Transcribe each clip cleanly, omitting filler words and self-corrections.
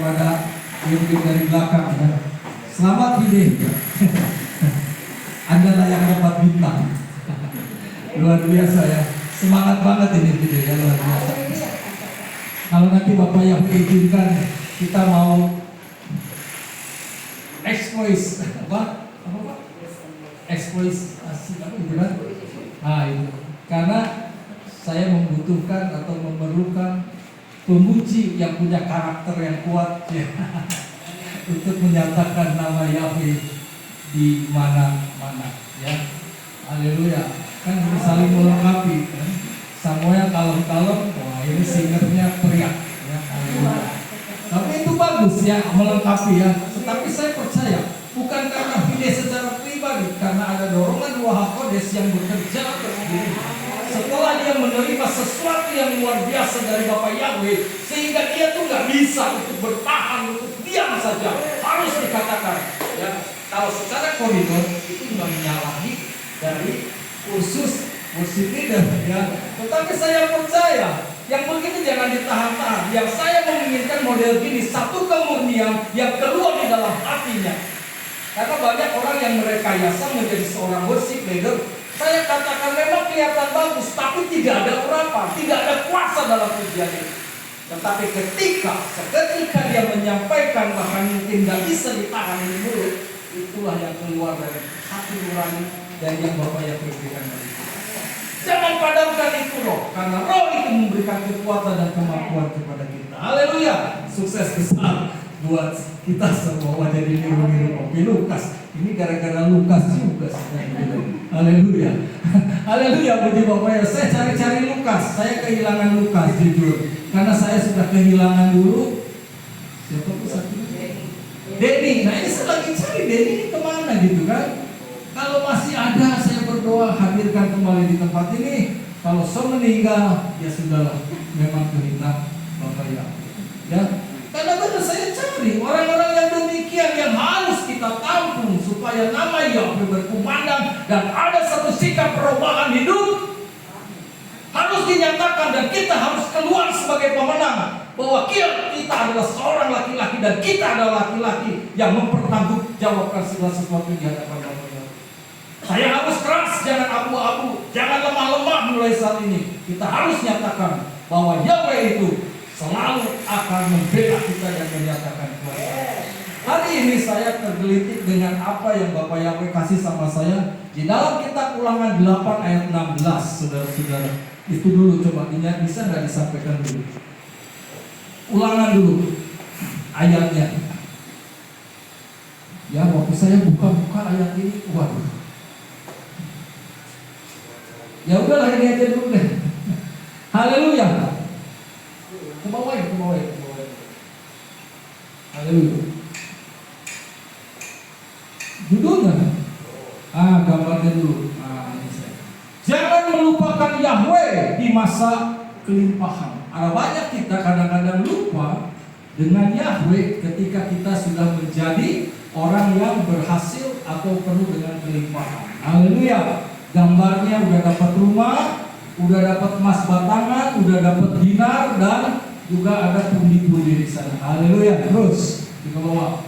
pada mungkin dari belakang ya. Selamat Bide. Anda layak dapat bintang. Luar biasa ya. Semangat banget ini Bide ya, luar biasa. Kalau nanti Bapak yang mengizinkan kita mau eksploitasi apa itu kan? Nah itu karena saya membutuhkan atau memerlukan pemuji yang punya karakter yang kuat ya, untuk menyatakan nama Yahweh di mana-mana ya. Haleluya. Kan saling melengkapi kan. Samuel kalem-kalem, wah ini singernya teriak ya. Haleluya. Tapi itu bagus ya, melengkapi ya. Tetapi saya percaya bukan karena Bide secara pribadi, karena ada dorongan Ruach HaKodes yang bekerja atas diri. Setelah dia menerima sesuatu yang luar biasa dari Bapak Yahweh, sehingga dia tuh nggak bisa untuk bertahan, untuk diam saja, harus dikatakan. Ya, kalau secara koridor itu nggak menyalahi dari kursus leader, ya. Tetapi saya percaya yang begini jangan ditahan-tahan. Yang saya menginginkan model gini, satu kemurnian yang keluar di dalam hatinya. Karena banyak orang yang merekayasa menjadi seorang worship leader. Saya katakan memang kelihatan bagus, tapi tidak ada urapan, tidak ada kuasa dalam pujian itu. Tetapi ketika dia menyampaikan, bahkan mungkin tidak bisa ditahan di mulut, itulah yang keluar dari hati nurani dan yang Bapak yang berikan dari itu. Jangan padamkan itu roh, karena roh itu memberikan kekuatan dan kemampuan kepada kita. Haleluya, sukses besar buat kita semua jadi niru-niru Opi Lukas. Ini gara-gara Lukas juga sebenarnya. Haleluya. Haleluya, puji Bapak ya. Saya cari-cari Lukas, saya kehilangan Lukas jujur. Karena saya sudah kehilangan dulu. Siapa tuh satu? Denny. Nah ini saya lagi cari Denny ini kemana gitu kan. Kalau masih ada saya berdoa hadirkan kembali di tempat ini. Kalau saya meninggal ya sudahlah, memang kehendak Bapak ya. Karena benar saya cari orang-orang yang demikian yang harus kita tampung supaya nama Yahweh berkumandang dan ada satu sikap perubahan hidup harus dinyatakan dan kita harus keluar sebagai pemenang bahwa kita adalah seorang laki-laki dan kita adalah laki-laki yang mempertanggungjawabkan segala sesuatu di hadapan Bapak. Saya harus keras, jangan abu-abu, jangan lemah-lemah mulai saat ini. Kita harus nyatakan bahwa Yahweh itu selalu akan membela kita dan menyatakan kuasa. Hari ini saya tergelitik dengan apa yang Bapak Yahweh kasih sama saya di dalam kitab Ulangan 8 ayat 16, saudara-saudara. Itu dulu coba ingat, bisa nggak disampaikan dulu? Ulangan dulu ayatnya. Ya waktu saya buka-buka ayat ini, waduh. Ya udahlah ini aja dulu deh. Haleluya. Ke bawah. Haleluya. Judulnya, gambarnya dulu. Ini saya. Jangan melupakan Yahweh di masa kelimpahan. Ada banyak kita kadang-kadang lupa dengan Yahweh ketika kita sudah menjadi orang yang berhasil atau penuh dengan kelimpahan. Haleluya. Gambarnya udah dapat rumah, udah dapat emas batangan, udah dapat dinar dan juga ada pundi-pundi di sana. Haleluya. Terus di bawah.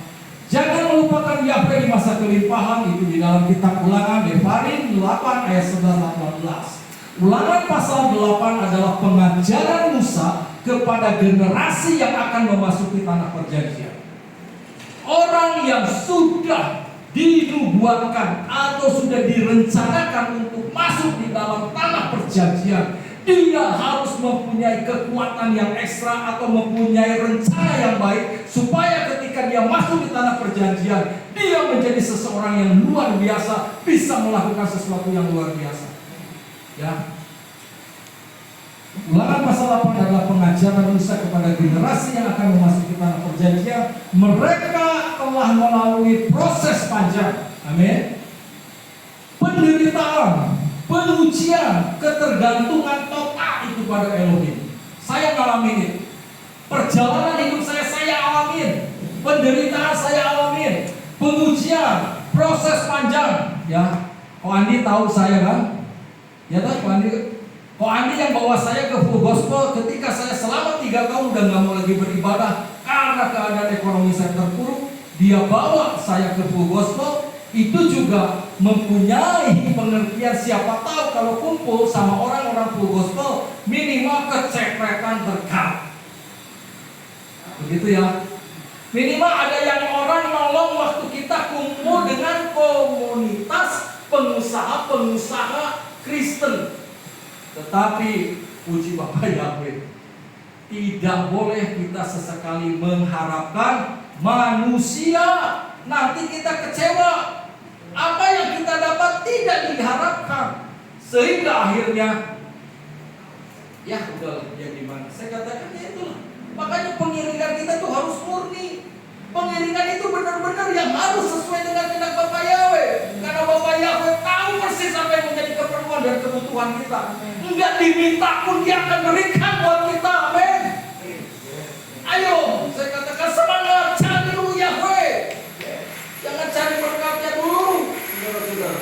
Jangan melupakan Yahweh di masa kelimpahan, itu di dalam kitab Ulangan Devarim 8 ayat 11-18. Ulangan pasal 8 adalah pengajaran Musa kepada generasi yang akan memasuki tanah perjanjian. Orang yang sudah dinubuatkan atau sudah direncanakan untuk masuk di dalam tanah perjanjian, dia harus mempunyai kekuatan yang ekstra atau mempunyai rencana yang baik supaya ketika dia masuk di tanah perjanjian, dia menjadi seseorang yang luar biasa, bisa melakukan sesuatu yang luar biasa. Ya. Ulangan pasal 8 adalah pengajaran Musa kepada generasi yang akan memasuki tanah perjanjian. Mereka telah melalui proses panjang, amin, penderitaan, pengujian, ketergantungan total itu pada Elohim. Saya ngalamin itu. Perjalanan hidup saya alamin. Penderitaan saya alamin. Pengujian, proses panjang. Ya, Ko Andi tahu saya kan? Ya kan, Ko Andi? Kok Andi yang bawa saya ke full gospel ketika saya selama 3 tahun udah gak mau lagi beribadah karena keadaan ekonomi saya terpuruk. Dia bawa saya ke full gospel. Itu juga mempunyai pengertian, siapa tahu kalau kumpul sama orang-orang full gospel minimal kecepretan berkat. Begitu ya. Minimal ada yang orang nolong waktu kita kumpul dengan komunitas pengusaha-pengusaha Kristen. Tetapi puji Bapak Yahweh, tidak boleh kita sesekali mengharapkan manusia nanti kita kecewa. Apa yang kita dapat tidak diharapkan, sehingga akhirnya ya udah ya gimana. Saya katakan ya itulah. Makanya pengiringan kita tuh harus murni. Pengiringan itu benar-benar yang harus sesuai dengan kehendak Bapak Yahweh. Karena Bapak Yahweh tahu persis apa yang menjadi keperluan dan kebutuhan kita. Enggak diminta pun Dia akan berikan buat kita. Amin. Ayo, saya katakan semangat, cari dulu Yahweh. Jangan cari berkatnya dulu, saudara-saudara.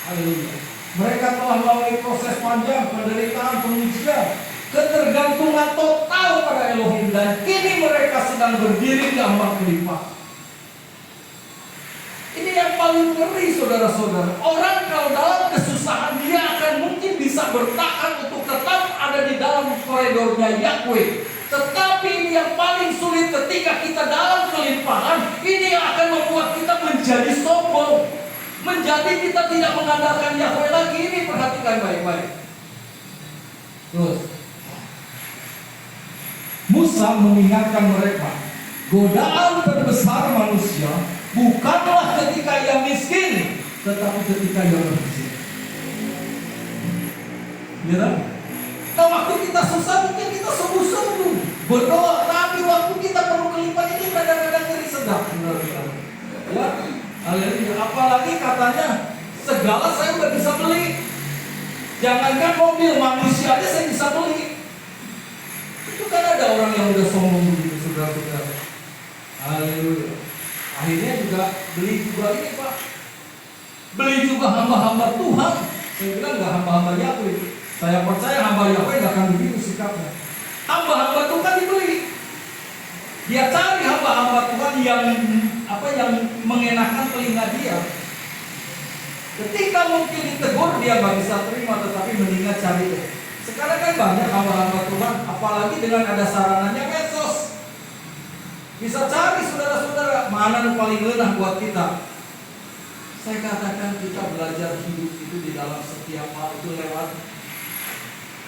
Haleluya. Mereka telah melalui proses panjang penderitaan, pengujian, ketergantungan total pada Elohim, dan kini mereka sedang berdiri di ambang kelimpahan. Ini yang paling ngeri, saudara-saudara. Orang kalau dalam kesusahan dia akan mungkin bisa bertahan untuk tetap ada di dalam koridornya Yahweh. Tetapi ini yang paling sulit ketika kita dalam kelimpahan. Ini yang akan membuat kita menjadi sombong, menjadi kita tidak mengandalkan Yahweh lagi. Ini perhatikan baik-baik. Terus Musa mengingatkan mereka, godaan terbesar manusia bukanlah ketika ia miskin, tetapi ketika ia berhasil. Ya, nah, waktu kita susah mungkin kita sungguh-sungguh berdoa, tapi waktu kita perlu kelimpahan ini kadang-kadang ngeri sedap. Ya, haleluya. Apalagi katanya segala saya udah bisa beli. Jangankan mobil, manusia aja saya bisa beli. Itu kan ada orang yang udah sombong begitu, saudara-saudara. Haleluya. Akhirnya juga beli juga ini, Pak. Beli juga hamba-hamba Tuhan. Saya bilang nggak hamba-hamba Yahweh. Saya percaya hamba Yahweh nggak akan begitu sikapnya. Hamba-hamba Tuhan dibeli. Dia cari hamba-hamba Tuhan yang mengenakan telinga dia. Ketika mungkin ditegur dia nggak bisa terima, tetapi mendingan cari deh. Sekarang kan banyak hamba-hamba Tuhan, apalagi dengan ada sarananya medsos. Bisa cari saudara-saudara mana yang paling enak buat kita. Saya katakan kita belajar hidup itu di dalam setiap hal itu lewat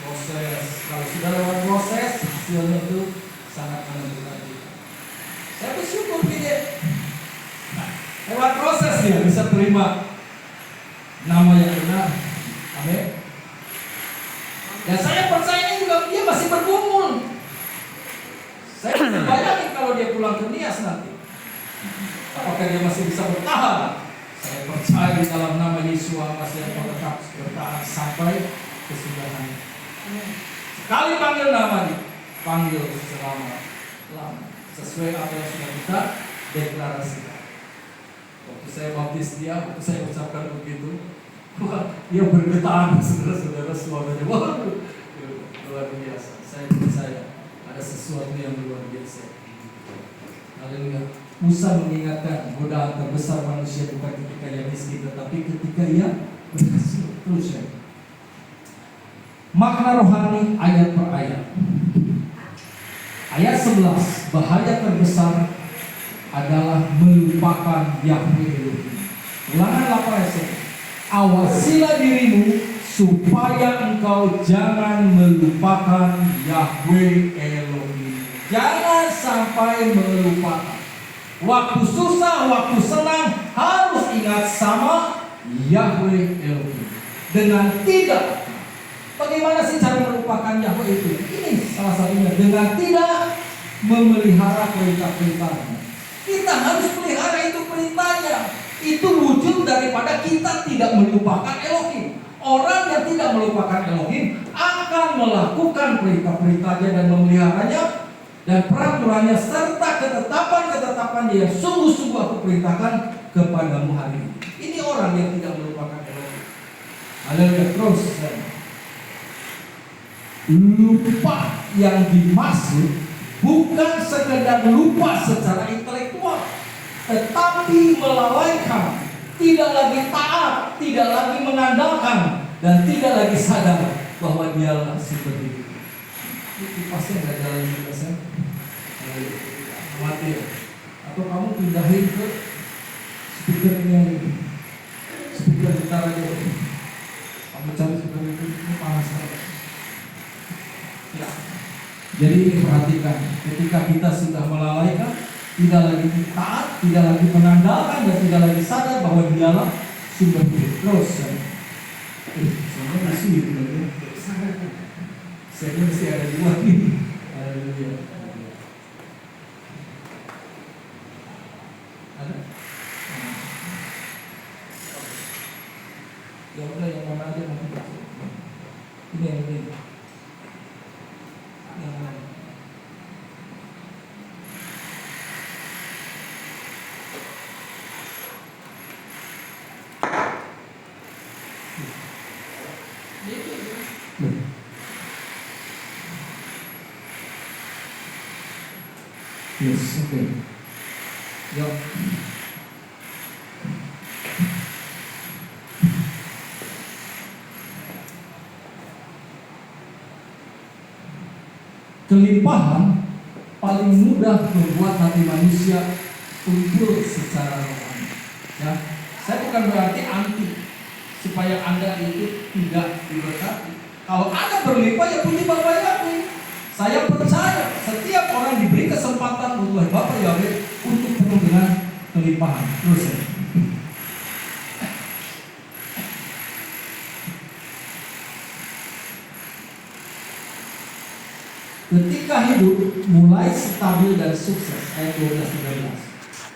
proses. Kalau sudah lewat proses, hasilnya itu sangat menentukan kita. Saya bersyukur dia. Nah, lewat proses dia bisa terima nama yang benar. Amin. Dan saya percaya juga dia masih bergumul. Saya tidak bayangin kalau dia pulang ke Nias nanti. Apakah dia masih bisa bertahan? Saya percaya di dalam nama Yesus masih akan tetap bertahan sampai kesudahan. Sekali panggil namanya, panggil selama sesuai apa yang sudah kita deklarasikan. Waktu saya baptis dia, waktu saya ucapkan begitu, wah, dia bergetar, saudara-saudara, suaranya waduh, luar biasa. Saya percaya ada sesuatu yang luar biasa. Haleluya. Musa mengingatkan godaan terbesar manusia bukan ketika ia miskin, tetapi ketika ia berhasil. Terus ya. Makna rohani ayat per ayat. Ayat 11, bahaya terbesar adalah melupakan Yahweh Elohim. Ulangan 8 ayat 1. Awasilah dirimu supaya engkau jangan melupakan Yahweh Elohim. Jangan sampai melupakan. Waktu susah, waktu senang harus ingat sama Yahweh Elohim. Dengan tidak, bagaimana sih cara melupakan Yahweh itu? Ini salah satunya dengan tidak memelihara perintah-perintahnya. Kita harus pelihara itu perintahnya. Itu wujud daripada kita tidak melupakan Elohim. Orang yang tidak melupakan Elohim akan melakukan perintah-perintahnya dan memeliharanya dan peraturannya serta ketetapan-ketetapan yang sungguh-sungguh aku perintahkan kepadamu hari ini. Ini orang yang tidak melupakan Elohim. Haleluya. Terus Lupa yang dimaksud bukan sekedar lupa secara intelektual, tetapi melalaikan, tidak lagi taat, tidak lagi mengandalkan, dan tidak lagi sadar bahwa dialah sumber hidup. Itu pasti nggak jalan juga saya. Mati ya. Atau kamu pindahin ke speaker ini, speaker gitar aja. Kamu cari speaker itu panas banget. Ya. Jadi perhatikan, ketika kita sudah melalaikan, tidak lagi taat, tidak lagi mengandalkan, dan tidak lagi sadar bahwa dialah sumber hidup. Terus, saya masih itu lagi. Saya mesti ada dua ini. Ada? Ya udah, yang mana aja nanti. Ini yang ini. Yang mana? Yes, oke. Yuk. Kelimpahan paling mudah membuat hati manusia tumpul secara rohani. Ya, saya bukan berarti anti supaya Anda itu tidak diberkati. Kalau Anda berlimpah ya puji Bapak Yahweh. Saya percaya setiap orang diberi kesempatan oleh Bapak Yahweh untuk penuh dengan kelimpahan. Terus ya. Ketika hidup mulai stabil dan sukses, ayat 12-13,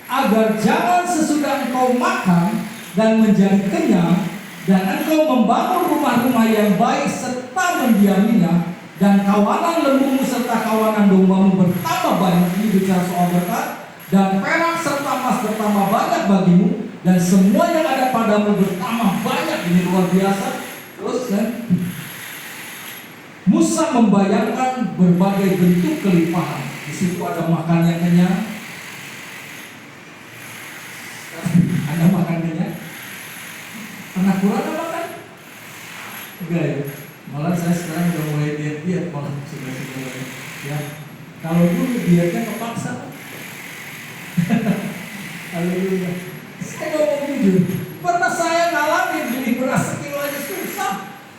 agar jangan sesudah engkau makan dan menjadi kenyang, dan engkau membangun rumah-rumah yang baik serta mendiaminya, dan kawanan lembumu serta kawanan dombamu bertambah banyak. Ini bicara soal berkat. Dan perak serta emas bertambah banyak bagimu, dan semua yang ada padamu bertambah banyak. Ini luar biasa. Terus kan, Musa membayangkan berbagai bentuk kelimpahan. Di situ ada makan yang kenyang. Ada makan kenyang. Pernah kurang makan? Enggak ya. Malah saya sekarang udah mulai diet malah sudah ya. Kalau dulu dietnya kepaksa. Haleluya. Saya ngomong jujur, pernah saya ngalamin beli beras sekilo aja susah,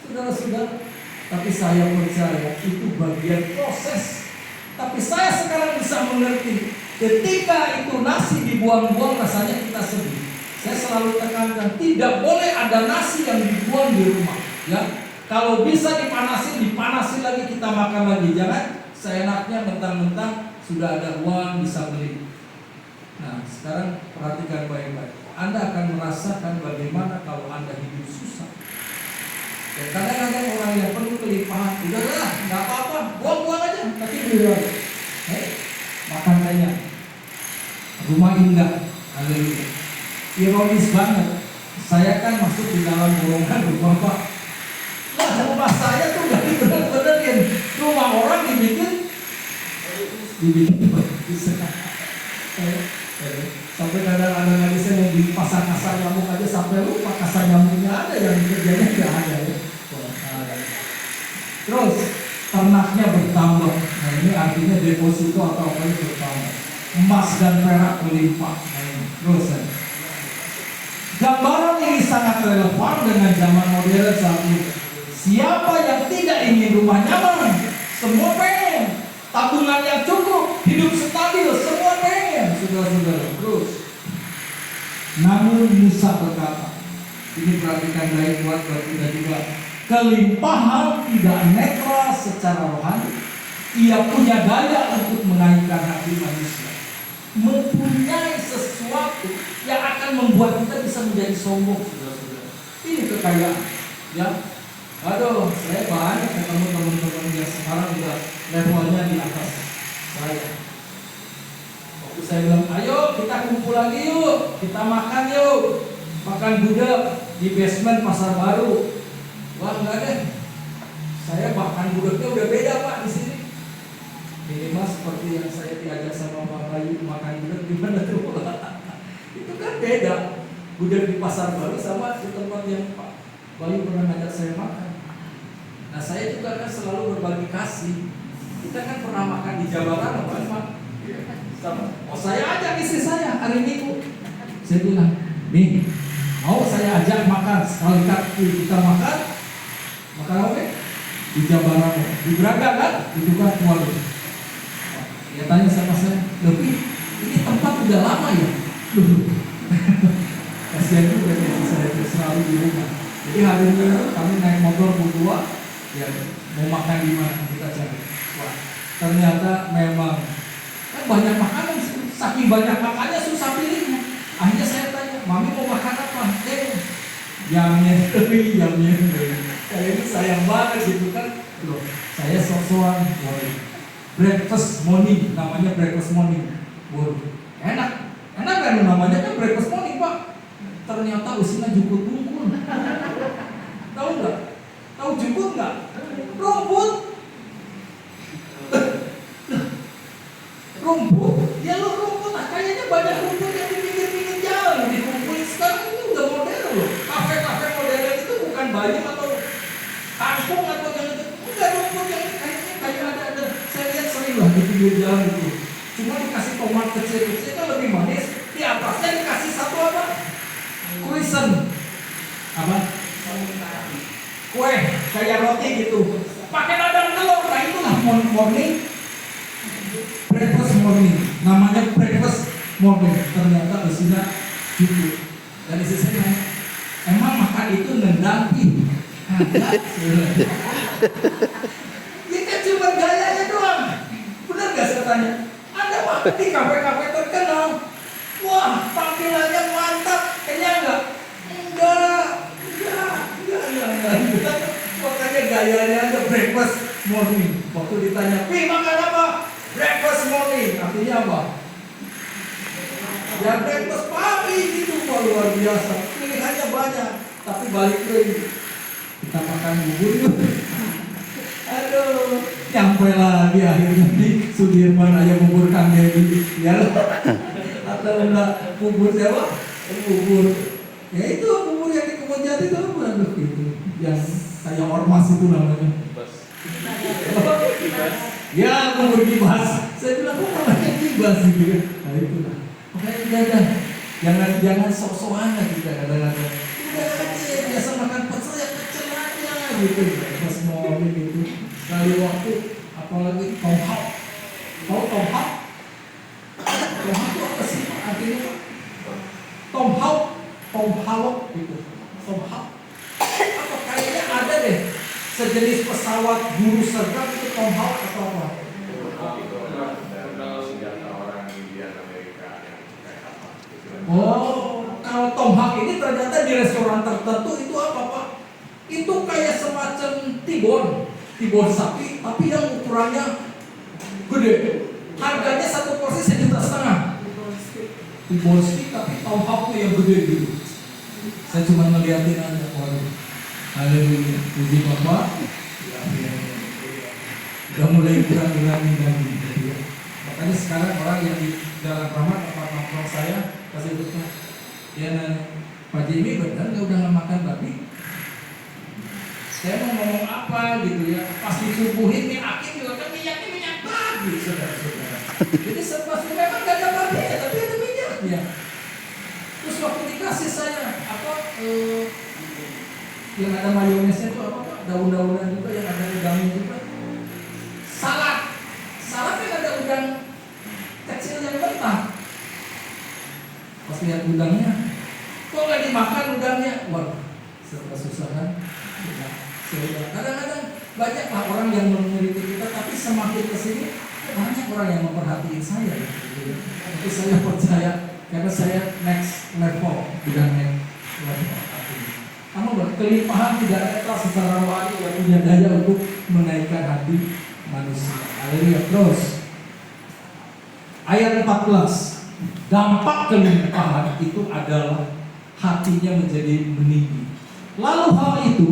saudara-saudara. Tapi saya percaya itu bagian proses. Tapi saya sekarang bisa mengerti, ketika itu nasi dibuang-buang rasanya kita sedih. Saya selalu tekankan, tidak boleh ada nasi yang dibuang di rumah. Ya, kalau bisa dipanasin lagi, kita makan lagi. Jangan seenaknya mentang-mentang sudah ada uang bisa beli. Nah, sekarang perhatikan baik-baik. Anda akan merasakan bagaimana kalau Anda hidup susah. Dan kadang-kadang orang yang penuh kelimpahan, udahlah, nggak apa-apa, buang-buang aja, tapi beli lagi. Makan banyak, rumah indah, haleluya. Ironis banget, saya kan masuk di dalam golongan rumah Pak. Nah, rumah saya tuh nggak dibener-benerin, rumah orang dibikin bisa. Sampai kadang-kadang lagi saya mau dipasang kasar nyamuk aja sampai lupa kasar nyamuknya ada, yang kerjanya nggak ada ya. Terus ternaknya bertambah. Nah, ini artinya deposito atau apa itu bertambah. Emas dan perak melimpah. Terus gambaran ini sangat relevan dengan zaman modern saat ini. Siapa yang tidak ingin rumah nyaman? Semua pengen. Tabungan yang cukup, hidup stabil, semua pengen, saudara-saudara. Terus, namun Musa berkata, ini perhatikan baik buat kita juga. Kelimpahan tidak netral secara rohani. Ia punya daya untuk menaikkan hati manusia. Mempunyai sesuatu yang akan membuat kita bisa menjadi sombong, saudara-saudara. Ini kekayaan, ya. Aduh, saya banyak ketemu teman-teman yang sekarang udah levelnya di atas saya. Waktu saya bilang, ayo kita kumpul lagi yuk, kita makan yuk, makan gudeg di basement Pasar Baru. Wah, enggak deh, Saya bahkan budaknya udah beda Pak di sini. Minimal seperti yang saya diajak sama Pak Bayu makan budak gimana tuh? Itu kan beda. Budak di pasar baru sama di tempat yang Pak Bayu pernah ngajak saya makan. Nah saya juga kan selalu berbagi kasih. Kita kan pernah makan di Jabaran Pak. Oh saya ajak istri saya hari Minggu. Saya bilang, nih mau saya ajak makan sekali kita makan apa? Di Jabaran, di Braga kan? Itu kan keluarga. Dia tanya sama saya, lebih ini tempat udah lama ya? Kasihan juga ya saya selalu di rumah. Jadi hari ini kami naik motor berdua, ya mau makan di mana kita cari. Wah, ternyata memang kan banyak makanan, saking banyak makannya susah pilihnya. Akhirnya saya tanya, mami mau makan apa? Yamnya. Kayak ini sayang banget gitu kan. Loh, saya sok-sokan breakfast morning, namanya breakfast morning. Enak kan namanya kan breakfast morning Pak. Ternyata usinya jukut bungkul. Tahu nggak? Tahu jukut nggak? Rumput. Ya lo rumput. Kayaknya banyak rumput yang di pinggir-pinggir jalan dikumpulin. Sekarang itu udah modern loh. Kafe-kafe modern itu bukan banyak atau kampung atau yang itu. Enggak, rumput yang kayaknya kayak ada. Saya lihat sering lah di pinggir jalan itu. Cuma dikasih tomat kecil-kecil kan lebih manis. Di atasnya dikasih satu apa? Croissant. Apa? Kue kayak roti gitu. Pakai dadar telur. Nah itulah morning. Breakfast morning. Namanya breakfast morning. Ternyata isinya cukup. Dan isi saya emang makan itu nendang ini kan cuma gayanya doang. Benar gak saya tanya? Ada makan di kafe-kafe terkenal. Wah, tampilannya mantap. Kayaknya enggak. Makanya gayanya aja breakfast morning. Waktu ditanya, "Pi, makan apa?" Breakfast morning. Artinya apa? Ya breakfast pagi gitu. Wah, luar biasa. Pilihannya banyak. Tapi balik lagi. Kita makan bubur yuk. Aduh, nyampe lagi akhirnya di Sudirman aja bubur Kang Dedi. Ya loh. Atau enggak bubur siapa? Bubur. Ya itu bubur yang di Kebon Jati itu apa? Itu yang kayak ormas itu namanya. Ya bubur kibas. Saya bilang kok namanya kibas gitu kan. Nah itu lah. Makanya jangan sok-sokan gitu kadang-kadang. Udah aja biasa makan pecel ya pecel aja gitu. Pas mau gitu. Sekali waktu apalagi tomahawk. Tahu tomahawk? Tomahawk itu apa sih artinya Pak? Tomahawk gitu. Tomahawk. Apa kayaknya ada deh sejenis pesawat guru sergap itu tomahawk atau apa? Oh, kalau tomahawk ini ternyata di restoran tertentu itu apa Pak? Itu kayak semacam tibon sapi, tapi yang ukurannya gede. Harganya satu porsi 1,5 juta. Tibon stick tapi tomahawknya yang gede gitu. Saya cuma ngeliatin aja. Waduh, haleluya, puji Bapak. Udah mulai kurang-kurangin lagi. Makanya sekarang orang yang di dalam kamar tempat nongkrong saya kasih bertanya, dia nanya, Pak Jimmy benar nggak udah nggak makan babi? Saya mau ngomong apa gitu ya? Pas disubuhin nih akhir juga kan minyaknya minyak babi, saudara-saudara. Jadi pas memang nggak ada babi ya, tapi ada minyaknya. Terus waktu dikasih saya apa yang ada mayonesnya itu apa Pak? Daun-daunan juga yang ada udangnya juga. Salad kan ada udang kecil yang mentah. Pas lihat udangnya, kok nggak dimakan udangnya? Waduh, serba susah kan? Kadang-kadang banyak lah orang yang mengkritik kita, tapi semakin kesini banyak orang yang memperhatiin saya. Gitu. Tapi saya percaya karena saya next level, udah next level. Kamu berkelimpahan tidak ada secara rohani yang punya daya untuk menaikkan hati manusia. Haleluya. Terus ayat 14. Dampak kelimpahan itu adalah hatinya menjadi meninggi. Lalu hal itu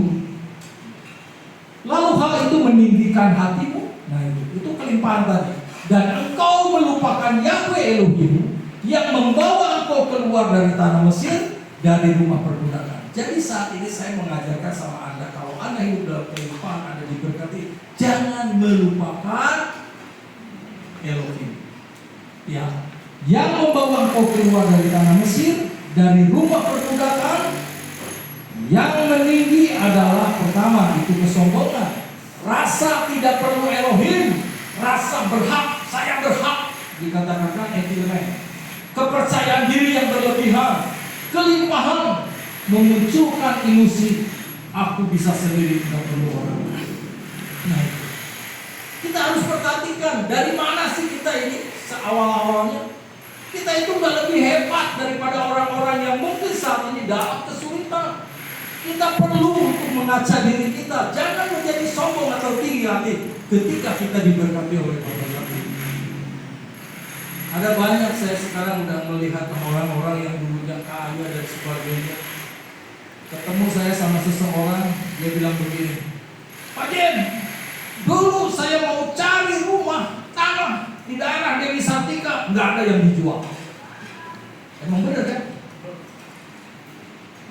Lalu hal itu meninggikan hatimu. Nah itu kelimpahan tadi. Dan engkau melupakan Yahweh Elohim yang membawa engkau keluar dari tanah Mesir, dari rumah perbudakan. Jadi saat ini saya mengajarkan sama Anda, kalau Anda hidup dalam kelimpahan, Anda diberkati, jangan melupakan Elohim. Ya, yang membawa engkau keluar dari tanah Mesir, dari rumah perbudakan. Yang meninggi adalah pertama itu kesombongan, rasa tidak perlu Elohim, rasa berhak, saya berhak, dikatakan entitlement, kepercayaan diri yang berlebihan, kelimpahan, memunculkan ilusi aku bisa sendiri, tidak perlu orang. Nah, kita harus perhatikan dari mana sih kita ini seawal-awalnya. Kita itu udah lebih hebat daripada orang-orang yang mungkin saat ini dalam kesulitan. Kita perlu untuk mengaca diri kita, jangan menjadi sombong atau tinggi hati ketika kita diberkati oleh Tuhan. Ada banyak saya sekarang udah melihat orang-orang yang dulunya kaya dan sebagainya. Ketemu saya sama seseorang, dia bilang begini, Pak Jen, dulu saya mau cari rumah tanah di daerah Dewi Sartika, nggak ada yang dijual. Emang bener kan?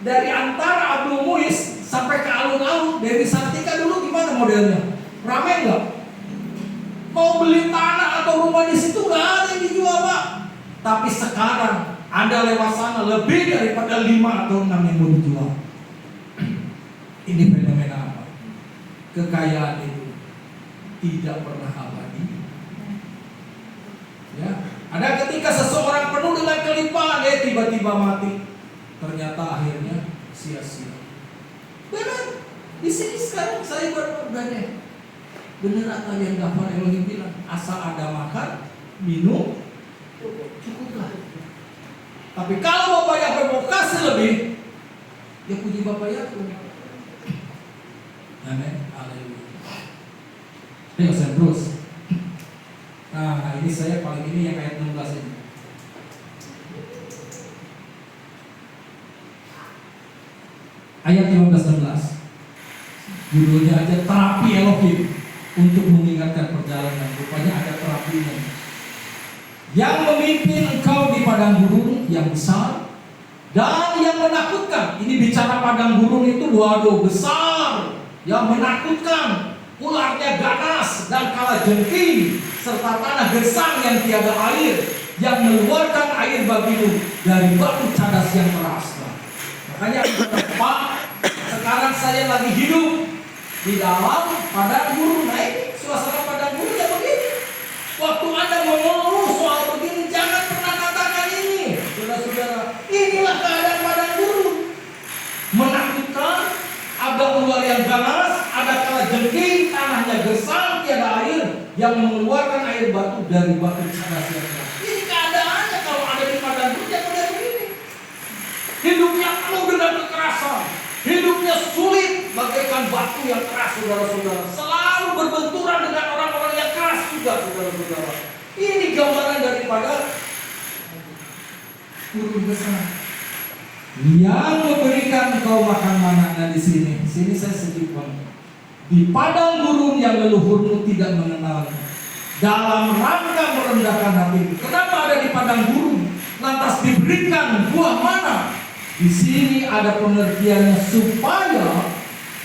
Dari antara Abdul Muiz sampai ke alun-alun Dewi Sartika dulu gimana modelnya? Ramai nggak? Mau beli tanah atau rumah di situ nggak ada yang dijual, Pak. Tapi sekarang Anda lewat sana lebih daripada 5 atau 6 yang mau dijual. Ini fenomena apa? Kekayaan itu tidak pernah abadi. Ya, ada ketika seseorang penuh dengan kelimpahan, dia tiba-tiba mati. Ternyata akhirnya sia-sia. Benar. Di sini sekarang saya berbeda. Benar apa yang Gafar Elohim bilang, asal ada makan, minum, cukuplah. Tapi kalau Bapak Yahweh mau kasih lebih, ya puji Bapak Yahweh. Amin. Haleluya. Ayo saya terus. Nah ini saya paling ini yang ayat 16 ini. Ayat 15-16 judulnya aja terapi Elohim untuk mengingatkan perjalanan. Rupanya ada terapinya. Yang memimpin engkau di padang gurun yang besar dan yang menakutkan. Ini bicara padang gurun itu waduh besar, yang menakutkan, ularnya ganas dan kalajengking, serta tanah gersang yang tiada air, yang mengeluarkan air bagimu dari batu cadas yang keras. Makanya Pak, sekarang saya lagi hidup di dalam padang gurun. Nah ini suasana padang gurun ya begini. Waktu Anda mengeluh soal begini, jangan pernah katakan ini, saudara-saudara. Inilah keadaan padang gurun. Menakutkan, ada ular yang ganas, ada kalajengking, tanahnya gersang, tiada air, yang mengeluarkan air batu dari batu cadas yang keras. Ini keadaannya kalau ada di padang gurun ya pada begini. Hidupnya penuh dengan kekerasan, hidupnya sulit bagaikan batu yang keras, saudara-saudara. Selalu berbenturan dengan orang-orang yang keras juga, saudara-saudara. Ini gambaran daripada gurun besar. Yang memberikan engkau makan mana. Nah di sini saya sedih banget. Di padang gurun yang leluhurmu tidak mengenal, dalam rangka merendahkan hatimu. Kenapa ada di padang gurun? Lantas diberikan buah mana? Di sini ada pengertiannya supaya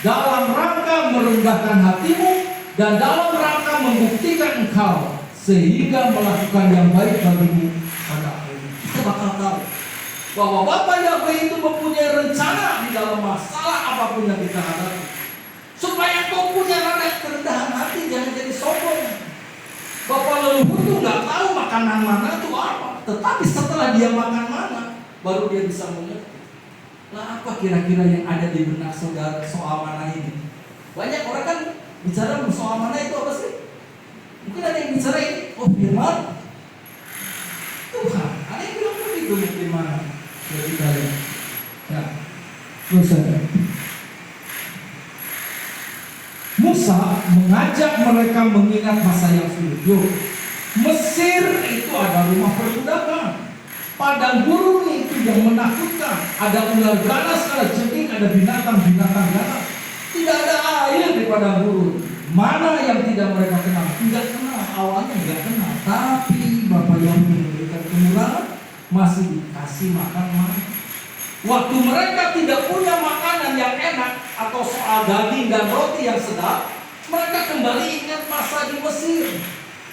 dalam rangka merendahkan hatimu dan dalam rangka membuktikan engkau sehingga melakukan yang baik bagimu pada akhirnya. Kita bakal tahu bahwa Bapak Yahweh itu mempunyai rencana di dalam masalah apapun yang kita hadapi, supaya kau punya kerendahan hati, jangan jadi sombong. Bapak leluhur itu nggak tahu makanan mana itu apa, tetapi setelah dia makan mana, baru dia bisa mengerti. Nah apa kira-kira yang ada di benak saudara soal mana ini? Banyak orang kan bicara soal mana itu apa sih? Mungkin ada yang bicara ini, oh firman Tuhan. Ada yang bilang begitu mungkin mana? Jadi kalian, ya, terus ada. Musa mengajak mereka mengingat masa yang sulit. Mesir itu ada rumah perbudakan. Padang gurun itu yang menakutkan. Ada ular ganas, ada cengking, ada binatang-binatang ganas. Tidak ada air di padang gurun. Mana yang tidak mereka kenal? Tidak kenal, awalnya tidak kenal. Tapi Bapa yang memberikan kemurahan masih dikasih makan mana. Waktu mereka tidak punya makanan yang enak atau soal daging dan roti yang sedap, mereka kembali ingat masa di Mesir.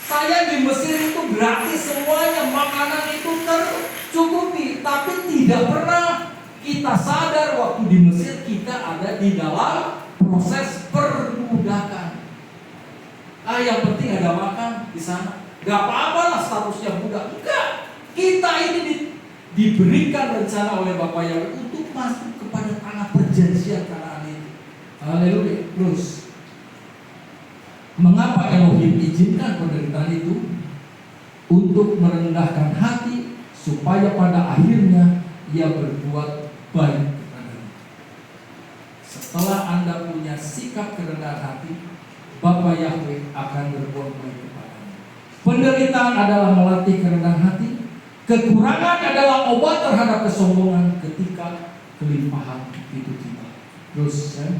Saya di Mesir itu gratis semuanya, makanan itu tercukupi. Tapi tidak pernah kita sadar waktu di Mesir kita ada di dalam proses perbudakan. Yang penting ada makan di sana. Gak apa-apalah statusnya budak. Enggak. Kita ini diberikan rencana oleh Bapa Yahweh untuk masuk kepada tanah perjanjian Kanaan itu. Haleluya. Terus, mengapa Elohim izinkan penderitaan itu? Untuk merendahkan hati, supaya pada akhirnya ia berbuat baik kepadamu. Setelah Anda punya sikap kerendahan hati, Bapa Yahweh akan berbuat baik kepadamu. Penderitaan adalah melatih kerendahan hati. Kekurangan adalah obat terhadap kesombongan ketika kelimpahan itu tiba. Terus ya.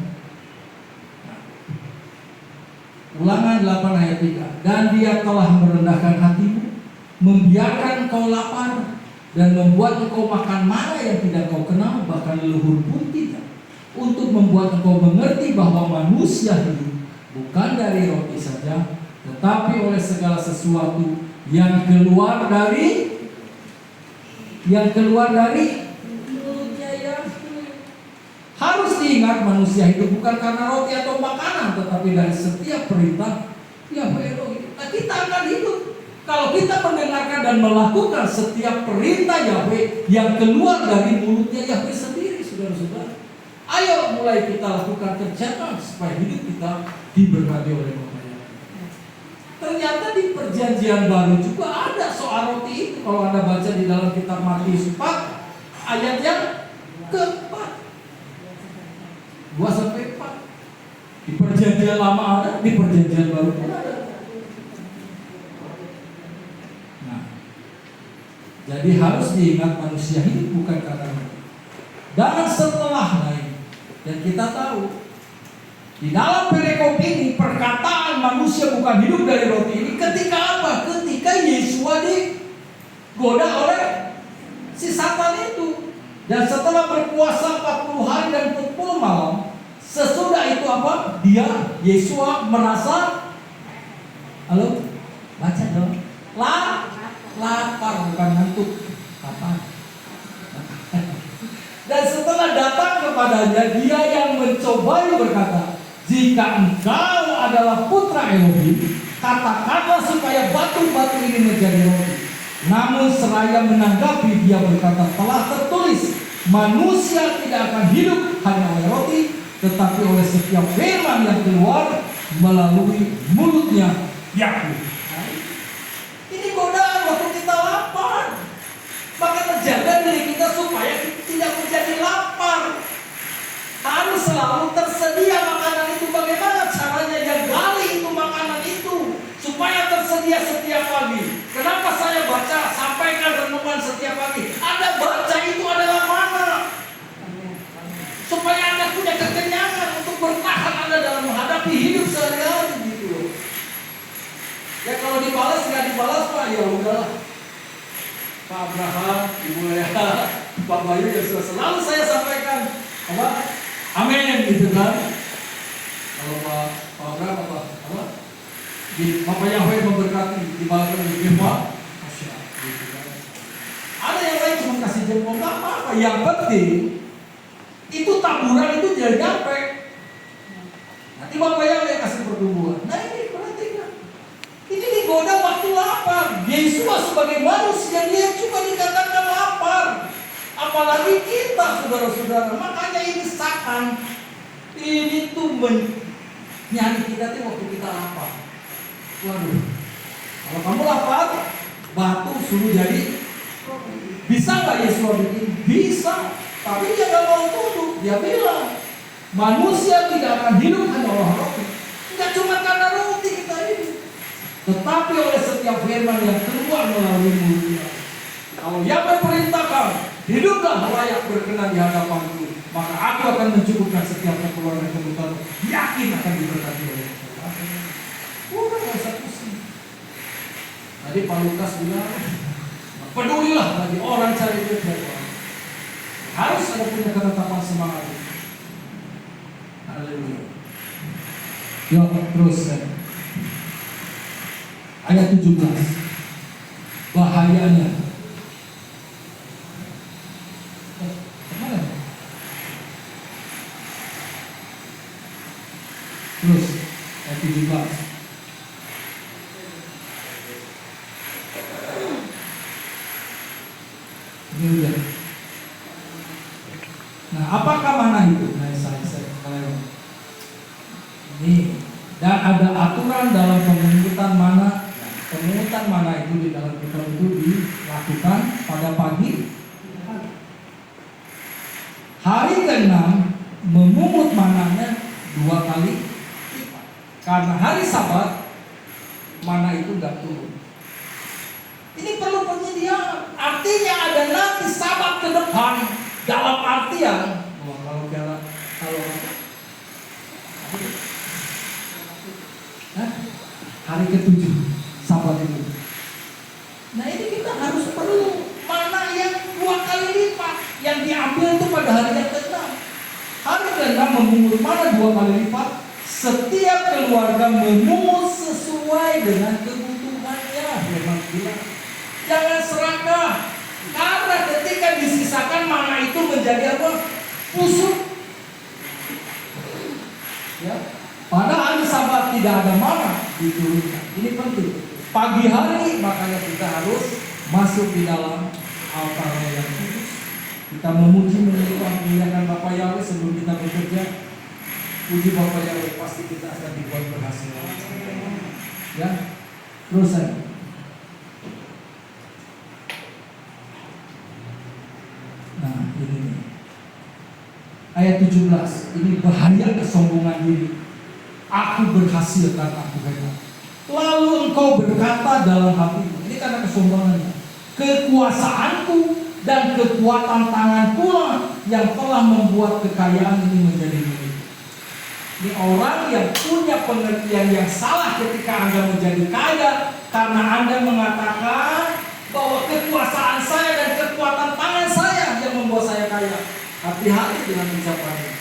Ulangan 8 ayat 3. Dan dia telah merendahkan hatimu, membiarkan kau lapar, dan membuat engkau makan mana yang tidak kau kenal, bahkan leluhur pun tidak, untuk membuat engkau mengerti bahwa manusia hidup bukan dari roti saja, tetapi oleh segala sesuatu yang keluar dari mulutnya Yahweh. Harus diingat manusia hidup bukan karena roti atau makanan, tetapi dari setiap perintah Yahweh Elohim. Nah, kita akan hidup kalau kita mendengarkan dan melakukan setiap perintah Yahweh yang keluar dari mulutnya Yahweh sendiri, saudara-saudara. Ayo mulai kita lakukan kerjaan supaya hidup kita diberkati oleh Bapa Yahweh. Ternyata di perjanjian baru juga ada soal roti itu. Kalau Anda baca di dalam kitab Matius 4 ayat yang keempat, 2-4. Di perjanjian lama ada, di perjanjian baru pun ada. Nah, jadi harus diingat manusia hidup bukan karena roti. Dan setelah naik, dan kita tahu di dalam perikop ini perkataan manusia bukan hidup dari roti ini ketika apa? Ketika Yesua digoda oleh si Satan itu. Dan setelah berpuasa 40 hari dan 40 malam, sesudah itu apa? Yesua merasa, halo? Baca dong. Lapar, bukan ngantuk. Lapar. Dan setelah datang kepadanya, dia yang mencobai berkata, jika engkau adalah putra Elohim, katakanlah supaya batu-batu ini menjadi roti. Namun seraya menanggapi, dia berkata, telah tertulis, manusia tidak akan hidup hanya oleh roti, tetapi oleh setiap firman yang keluar melalui mulutnya Yahweh. Ini godaan waktu kita lapar. Maka menjaga diri kita supaya tidak menjadi lapar. Harus selalu tersedia makanan itu. Bagaimana caranya? Yang gali itu makanan itu supaya tersedia setiap pagi. Kenapa saya baca sampaikan renungan setiap pagi? Anda baca itu adalah mana? Supaya Anda punya kekenyangan untuk bertahan Anda dalam menghadapi hidup sehari-hari gitu. Ya kalau dibalas nggak dibalas Pak, ya udahlah. Pak Abraham, Ibu Lea, Pak Bayu yang selalu saya sampaikan apa? Amin gitu kan. Kalau Pak Abraham apa? Bapak Yahweh memberkati, dibalaskan oleh firman, gitu kan. Ada yang lain cuma kasih jempol, nggak apa-apa. Yang penting itu taburan itu jadi nyampe. Nanti Bapak Yahweh kasih pertumbuhan. Nah ini perhatikan. Ini digoda waktu lapar. Yesus sebagai manusia dia juga dikatakan lapar. Apalagi kita saudara-saudara. Makanya ini Satan ini tuh nyari kita tuh waktu kita lapar. Waduh, kalau kamu lapar, batu suruh jadi. Bisa nggak Yesus bikin? Bisa. Tapi dia nggak mau tutup. Dia bilang manusia tidak akan hidup hanya oleh roti. Tidak cuma karena roti kita hidup, tetapi oleh setiap firman yang keluar melalui mulutnya. Kalau yang memperintahkan, hiduplah layak berkenan di hadapanku, maka aku akan mencukupkan setiap keperluan dan kebutuhanmu. Yakin akan diberkati oleh Tuhan. Udah gak usah pusing. Tadi Pak Lukas bilang, pedulilah bagi orang cari duit dari orang. Harus ada punya ketetapan semangat. Haleluya. Yuk terus ayat 17. Bahayanya. Kemana? Terus ayat 17. Ini udah. Nah, apakah mana itu? Nah, saya ini dan ada aturan dalam pemungutan mana. Pemungutan mana itu di dalam kitab itu dilakukan pada pagi. Hari ke-6 memungut mananya 2 kali lipat. Karena hari Sabat mana itu enggak turun. Ini perlu penyediaan. Artinya ada nanti Sabat ke depan. Dalam artian hari ke-7 Sabat itu. Nah ini kita harus perlu mana yang 2 kali lipat. Yang diambil itu pada hari yang ke-6. Hari ke-6 memungut mana 2 kali lipat. Setiap keluarga memungut sesuai dengan kebutuhannya. Memang bilang jangan serakah. Karena ketika disisakan mana itu menjadi apa? Busuk. Ya. Pada hari Sabat tidak ada mana diturunkan. Ini penting. Pagi hari makanya kita harus masuk di dalam altar yang kudus. Kita memuji memuliakan Bapa Yahweh sebelum kita bekerja. Puji Bapa Yahweh, pasti kita akan dibuat berhasil. Ya. Terus saya. Nah, ini nih. Ayat 17. Ini bahaya kesombongan diri. Aku berhasil karena aku hebat. Lalu engkau berkata dalam hatimu, ini karena kesombongannya, kekuasaanku dan kekuatan tanganku yang telah membuat kekayaan ini menjadi milik. Ini orang yang punya pengertian yang salah ketika Anda menjadi kaya, karena Anda mengatakan bahwa kekuasaan saya dan kekuatan tangan saya yang membuat saya kaya. Hati-hati dengan ucapannya.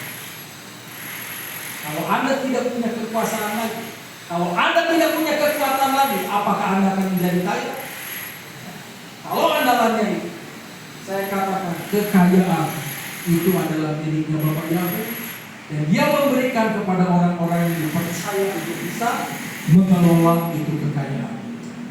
Kalau Anda tidak punya kekuasaan lagi, kalau Anda tidak punya kekuatan lagi, apakah Anda akan menjadi kaya? Kalau Anda lagi, saya katakan kekayaan itu adalah miliknya Bapa Yahweh, dan Dia memberikan kepada orang-orang yang dipercaya untuk bisa mengelola itu kekayaan.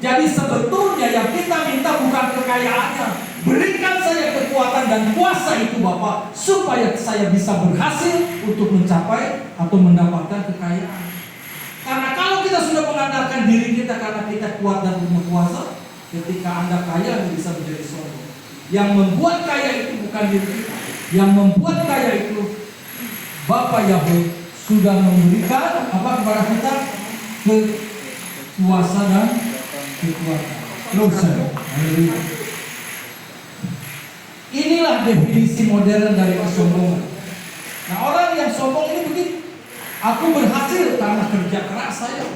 Jadi sebetulnya yang kita minta bukan kekayaannya, berikan saya kekuatan dan kuasa itu Bapa, supaya saya bisa berhasil untuk mencapai atau mendapatkan kekayaan. Karena kalau kita sudah mengandalkan diri kita karena kita kuat dan punya kuasa, ketika Anda kaya Anda bisa menjadi sombong. Yang membuat kaya itu bukan diri kita. Yang membuat kaya itu Bapa Yahweh sudah memberikan apa kepada kita? Kuasa dan kekuatan. Terus haleluya. Inilah definisi modern dari kesombongan. Nah, orang yang sombong ini begini. Aku berhasil karena kerja keras saya.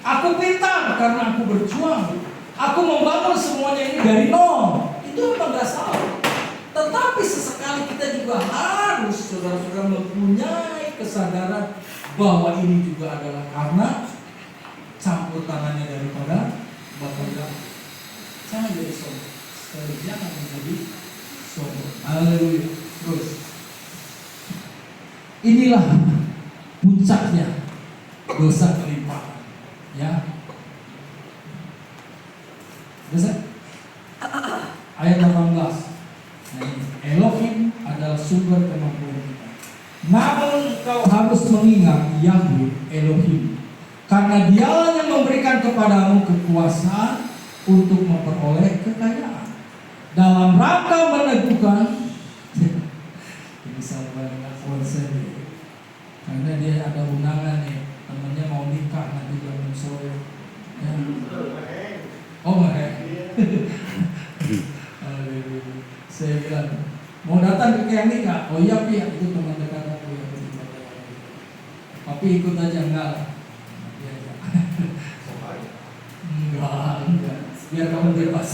Aku pintar karena aku berjuang. Aku membangun semuanya ini dari nol. Itu memang gak salah. Tetapi sesekali kita juga harus saudara-saudara mempunyai kesadaran bahwa ini juga adalah karena campur tangannya daripada Bapa Yahweh. Jangan jadi sombong. Sekali jangan menjadi sombong. Haleluya. Terus. Inilah puncaknya dosa kelimpahan. Ya. Dosa. Ayat 18. Elohim adalah sumber kemampuan kita. Namun kau harus mengingat Yahweh Elohim, karena Dialah yang memberikan kepadamu kekuasaan untuk memperoleh kekayaan dalam rangka meneguhkan. Ini sahabat konsen, karena dia ada undangan nih, temennya mau nikah nanti jam sore. Ya. Oh enggak ya? Haleluya. Saya bilang, mau datang ke yang nikah? Oh iya Pi, itu teman dekat aku yang beribadah. Tapi ikut aja enggak lah. Enggak. Biar kamu bebas.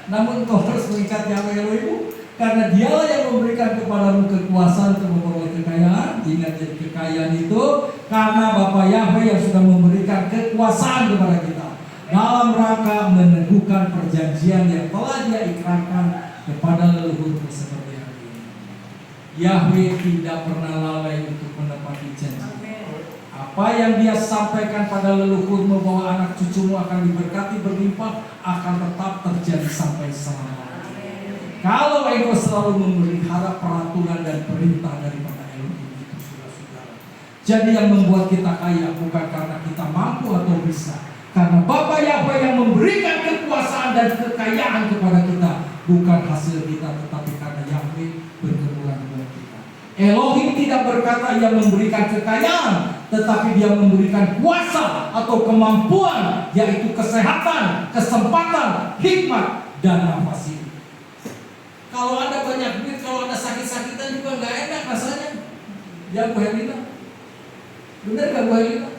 Namun kau harus mengikat Yahweh Elohimmu, karena Dialah yang memberikan kepadamu kekuasaan untuk memperoleh kekayaan. Ingat, jadi kekayaan itu karena Bapa Yahweh yang sudah memberikan kekuasaan kepada kita dalam rangka meneguhkan perjanjian yang telah Dia ikrarkan kepada leluhurmu seperti hari ini. Yahweh tidak pernah lalai untuk menepati janji. Apa yang Dia sampaikan pada leluhurmu bahwa anak cucumu akan diberkati berlimpah akan tetap terjadi sampai selama. Kalau engkau selalu memelihara peraturan dan perintah daripada Elohim itu, saudara-saudara. Jadi yang membuat kita kaya bukan karena kita mampu atau bisa, karena Bapa Yahweh yang memberikan kekuasaan dan kekayaan kepada kita, bukan hasil kita, tetapi karena Yahweh berkemuliaan buat kita. Elohim tidak berkata Ia memberikan kekayaan, tetapi Dia memberikan kuasa atau kemampuan, yaitu kesehatan, kesempatan, hikmat, dan nafas hidup. Kalau Anda banyak duit, kalau Anda sakit-sakitan juga nggak enak rasanya. Ya Bu Helena, benar nggak Bu Helena?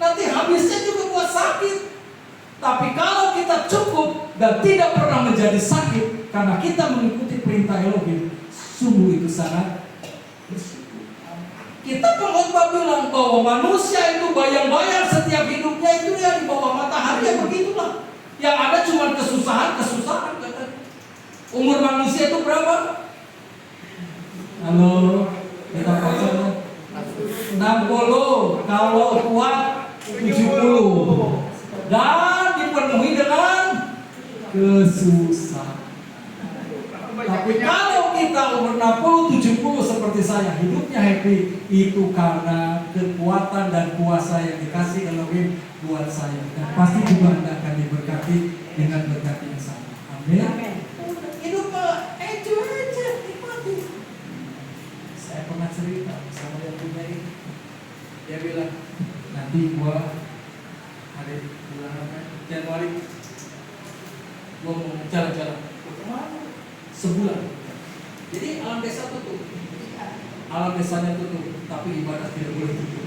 Nanti habisnya juga buat sakit. Tapi kalau kita cukup dan tidak pernah menjadi sakit karena kita mengikuti perintah Elohim, sungguh itu sangat bersyukur. Kita pengkhotbah bilang bahwa manusia itu bayang-bayang setiap hidupnya itu ya di bawah matahari, ya begitulah. Yang ada cuma kesusahan katanya. Umur manusia itu berapa? Halo, kita pasang 60, kalau kuat 70, dan dipenuhi dengan kesusahan. Tapi kalau kita umur 60, 70 seperti saya, hidupnya happy, itu karena kekuatan dan kuasa yang dikasih Elohim buat saya. Dan pasti juga Anda akan diberkati dengan berkat yang sama. Amin. Hidup enjoy aja, nikmati. Saya pernah cerita sama yang punya ini. Dia bilang, nanti gua hari bulan apa? Januari gua mau jalan-jalan. Kemana? Sebulan. Jadi alam desa tutup. Alam desanya tutup, tapi ibadah tidak boleh tutup.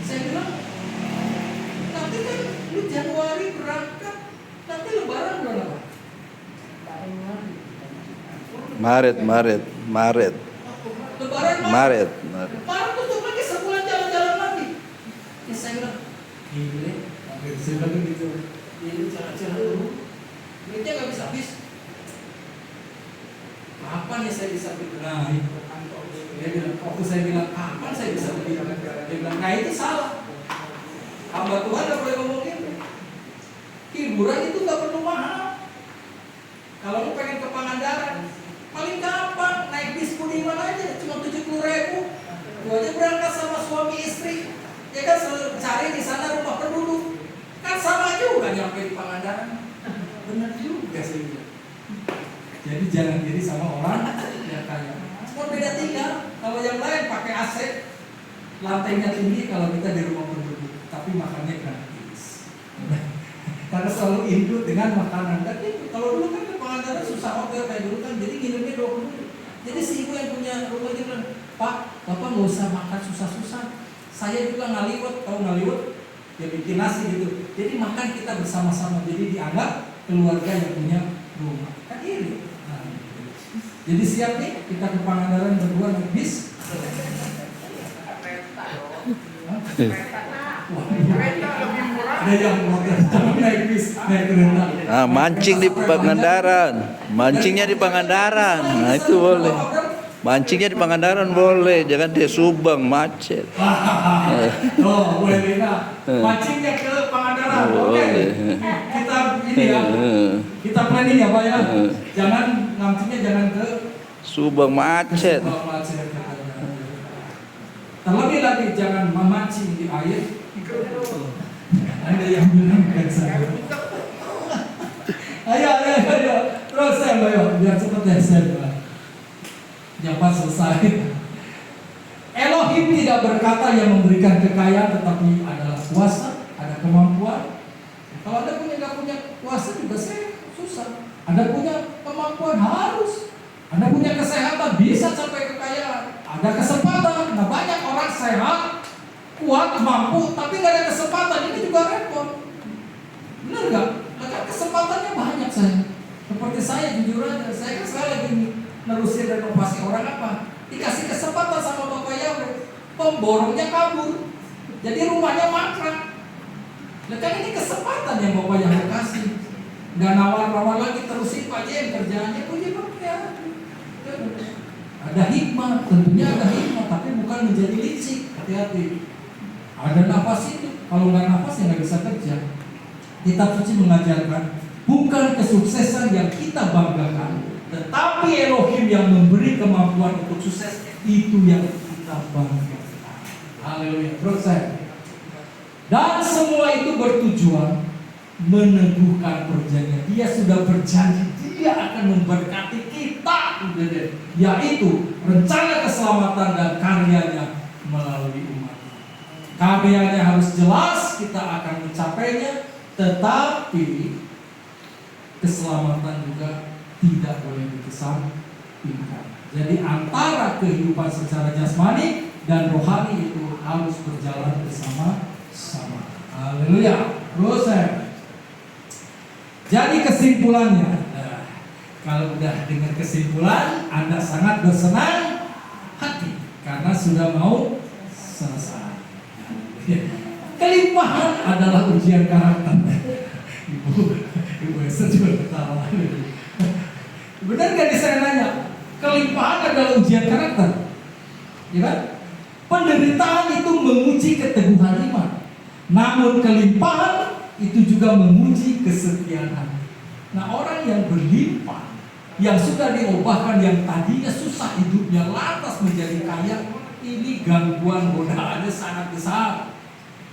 Saya bilang, nanti kan lu Januari berangkat, nanti lebaran bulan apa? Maret. Lebaran Maret. Maret tutup lagi, sebulan jalan-jalan lagi. Ya saya bilang, gile, saya bilang gitu. Ini jalan-jalan dulu, duitnya nggak bisa habis. Kapan ya saya bisa beli? Nah itu. Dia bilang, waktu saya bilang kapan saya bisa beli? Dia bilang, nah itu salah. Hamba Tuhan nggak boleh ngomong gitu. Hiburan itu nggak perlu mahal. Kalau lu pengen ke Pangandaran, paling gampang naik bis Budiman aja, cuma 70.000. Gua aja berangkat sama suami istri, ya kan cari di sana rumah penduduk, kan sama juga nyampe di Pangandaran. Benar juga sih. Jadi jangan diri sama orang yang kaya. Cuma beda tinggal. Kalau yang lain pakai AC, lantainya tinggi, kalau kita di rumah penduduk, tapi makannya gratis. Karena selalu include dengan makanan. Dan itu kalau dulu kan ke Pangandaran susah hotel kayak dulu kan, jadi nginepnya 20. Jadi si ibu yang punya rumah dia bilang, Pak, Bapak nggak usah makan susah-susah. Saya juga ngaliwet, tahu ngaliwet? Dia bikin nasi gitu. Jadi makan kita bersama-sama. Jadi dianggap keluarga yang punya rumah. Kan ini. Nah, jadi siap nih kita ke Pangandaran berdua naik bis. Ada yang motor, naik bis, naik kereta. Ah, mancing di Pangandaran. Mancingnya di Pangandaran. Nah, itu boleh. Mancingnya di Pangandaran boleh, jangan di Subang macet. Oh, boleh Rina. Mancingnya ke Pangandaran. Oke. Kita ini ya. Kita planning ya, Pak ya. Jangan mancingnya jangan ke Subang macet. Terlebih lagi jangan memancing di air. Ada yang bilang bukan saya. Ayo. Terus saya biar cepat ya saya. Jangan selesai. Elohim tidak berkata yang memberikan kekayaan, tetapi adalah kuasa, ada kemampuan, Kalau Anda nggak punya kuasa juga saya susah. Anda punya kemampuan harus. Anda punya kesehatan bisa sampai kekayaan. Ada kesempatan. Nah, banyak orang sehat, kuat, mampu, tapi nggak ada kesempatan. Ini juga repot. Benar nggak? Nah, kesempatannya banyak saya. Seperti saya jujur aja, saya kan sekali lagi nerusin renovasi orang apa? Dikasih kesempatan sama Bapak Yahweh, pemborongnya kabur. Jadi rumahnya mangkrak. Nah, kan ini kesempatan yang Bapak Yahweh kasih. Nggak nawar-nawar lagi, terusin Pak Jem kerjaannya, puji Bapak ya. Ada hikmah, tentunya ada hikmah, tapi bukan menjadi licik. Hati-hati. Ada nafas itu, kalau nggak nafas ya nggak bisa kerja. Kitab suci mengajarkan bukan kesuksesan yang kita banggakan, tetapi Elohim yang memberi kemampuan untuk sukses itu yang kita banggakan. Haleluya. Terus saya. Dan semua itu bertujuan meneguhkan perjanjian. Dia sudah berjanji dia akan memberkati kita, yaitu rencana keselamatan dan karyanya melalui umat. Karyanya harus jelas, kita akan mencapainya, tetapi keselamatan juga tidak boleh dikesampingkan. Jadi antara kehidupan secara jasmani dan rohani itu harus berjalan bersama-sama. Haleluya. Terus jadi kesimpulannya, kalau udah dengar kesimpulan, Anda sangat bersenang hati karena sudah mau selesai. Kelimpahan adalah ujian karakter. Ibu Esther juga ketawa. Benar gak saya nanya? Kelimpahan adalah ujian karakter, ya kan? Penderitaan itu menguji keteguhan iman, namun kelimpahan itu juga menguji kesetiaan hati. Nah, orang yang berlimpah, yang sudah diubahkan, yang tadinya susah hidupnya lantas menjadi kaya, ini gangguan godaannya sangat besar.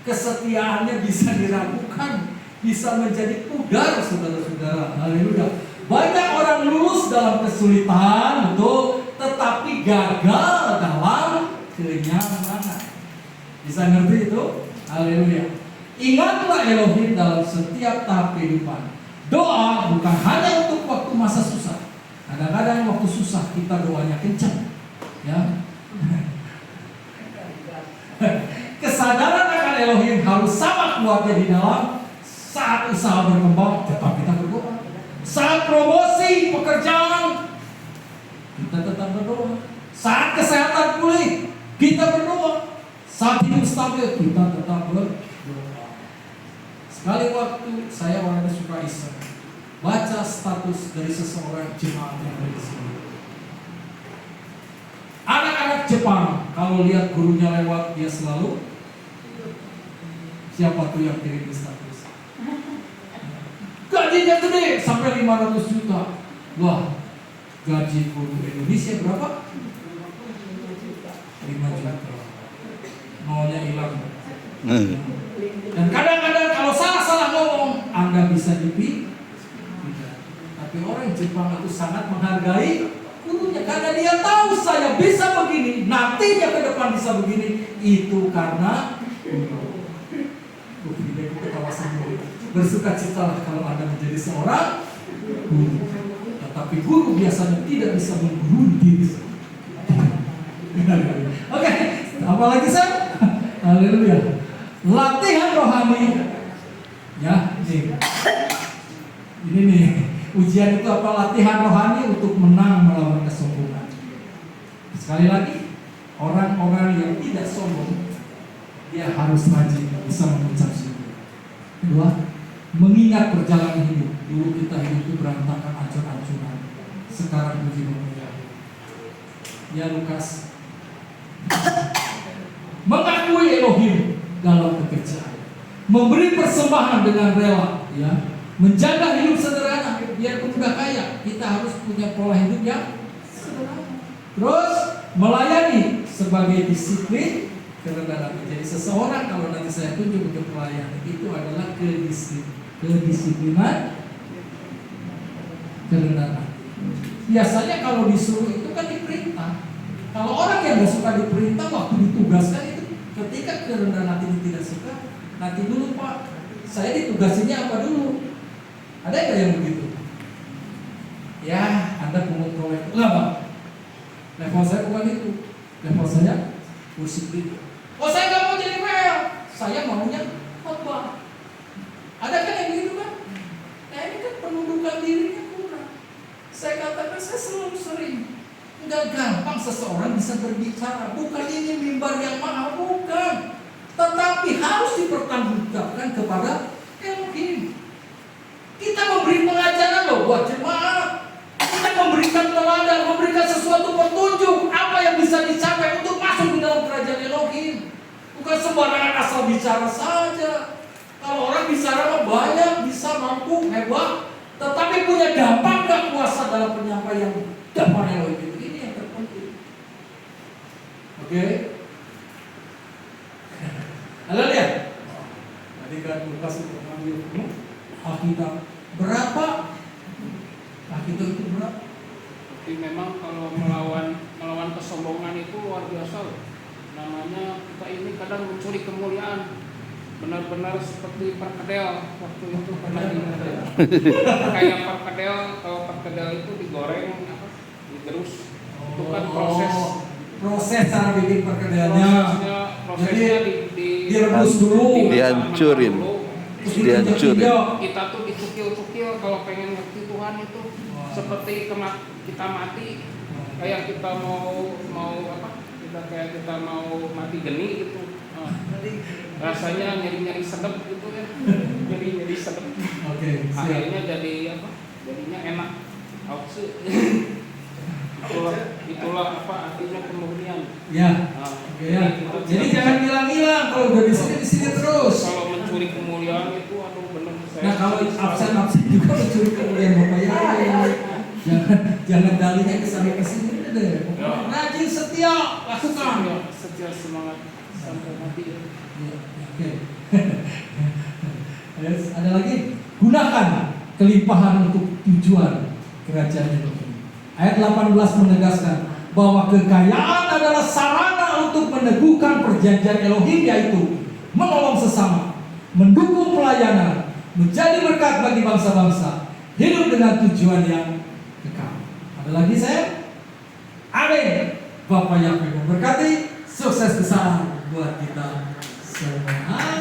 Kesetiaannya bisa diragukan, bisa menjadi pudar, saudara-saudara. Haleluya. Banyak orang lulus dalam kesulitan, betul, tetapi gagal dalam kenyamanan. Bisa ngerti itu? Haleluya. Ingatlah Elohim dalam setiap tahap kehidupan. Doa bukan hanya untuk waktu masa susah. Kadang-kadang waktu susah kita doanya kencang, ya. Kesadaran akan Elohim harus sama kuatnya di dalam saat usaha berkembang, tetap kita berdoa. Saat promosi pekerjaan, kita tetap berdoa. Saat kesehatan pulih, kita berdoa. Saat hidup stabil, kita tetap berdoa. Sekali waktu saya orangnya suka iseng, baca status dari seseorang jemaat yang ada di sini. Anak-anak Jepang kalau lihat gurunya lewat, dia selalu, siapa tuh yang kirim status? Gajinya gede sampai 500 juta. Wah, gaji guru Indonesia berapa? 5 juta. Nolnya hilang. Dan kadang-kadang kalau salah ngomong, Anda bisa dipilih. Tapi orang Jepang itu sangat menghargai gurunya karena dia tahu saya bisa begini, nantinya ke depan bisa begini. Itu karena bersukacitalah kalau Anda menjadi seorang guru. Tetapi guru biasanya tidak bisa menggurui diri. Oke, apa lagi Sam? Haleluya. Latihan rohani, ya, ini nih ujian itu apa? Latihan rohani untuk menang melawan kesombongan. Sekali lagi, orang-orang yang tidak sombong, dia harus rajin bisa mengucap syukur. Kedua, mengingat perjalanan hidup. Dulu kita hidup itu berantakan, ancur-ancuran. Sekarang puji Tuhan. Ya Lukas, mengakui Elohim dalam pekerjaan, memberi persembahan dengan rela, ya, menjaga hidup sederhana. Biarpun udah kaya, kita harus punya pola hidup yang sederhana. Terus melayani sebagai disiplin kerendahan. Jadi seseorang kalau nanti saya tunjuk untuk melayani itu adalah kedisiplinan kerendahan. Biasanya kalau disuruh itu kan diperintah. Kalau orang yang nggak suka diperintah, waktu ditugaskan itu, ketika kerendahan hati tidak suka, nanti dulu Pak, saya ditugasinya apa dulu? Ada nggak yang begitu? Ya, Anda pungut proyek. Enggak, Pak. Level saya bukan itu. Level saya kursi beli. Oh, saya nggak mau jadi PL. Saya maunya khotbah. Ada kan yang begitu kan? Nah, ini kan penundukan dirinya kurang. Saya katakan saya selalu sering. Enggak gampang seseorang bisa berbicara. Bukan ini mimbar yang mahal, bukan. Tetapi harus dipertanggungjawabkan kepada Elohim. Kita memberi pengajaran loh buat jemaat. Kita memberikan teladan, memberikan sesuatu petunjuk apa yang bisa dicapai untuk masuk di dalam kerajaan Elohim. Bukan sembarangan asal bicara saja. Kalau orang bicara banyak, bisa mampu, hebat, tetapi punya dampak gak kuasa dalam penyampaian dampak Elohim itu. Ini yang terpenting. Oke? Halo lihat. Tadi kan Lukas itu mengambil Alkitab berapa? Alkitab itu berapa? Tapi memang kalau melawan kesombongan itu luar biasa loh. Namanya kita ini kadang mencuri kemuliaan. Benar-benar seperti perkedel waktu itu pernah diingat. Kayak perkedel, kalau perkedel itu digoreng apa? Digerus. Itu kan proses cara bikin perkedelnya. Prosesnya direbus dulu, dihancurin. Dihancurin. Kita tuh dicukil-cukil kalau pengen ngerti Tuhan itu. Seperti kita mati, kayak kita mau apa? Kita mau mati geni gitu. Rasanya nyeri sedep gitu ya. Nyeri sedep. Oke, akhirnya jadi apa? Jadinya enak. Itulah apa artinya kemurnian. Ya. Ya. Jadi jangan hilang-hilang kalau udah di sini terus. Kalau mencuri kemuliaan itu aduh benar saya. Nah, kalau absen juga mencuri kemuliaan Bapak ya. Jangan dalinya ke sini deh. Rajin setia, lakukan. Setia semangat sampai mati. Ya, oke. Ada lagi? Gunakan kelimpahan untuk tujuan kerajaan Elohim. Ayat 18 menegaskan bahwa kekayaan adalah sarana untuk meneguhkan perjanjian Elohim, yaitu menolong sesama, mendukung pelayanan, menjadi berkat bagi bangsa-bangsa, hidup dengan tujuan yang kekal. Ada lagi saya? Amin. Bapak yang memberkati, sukses besar buat kita semua.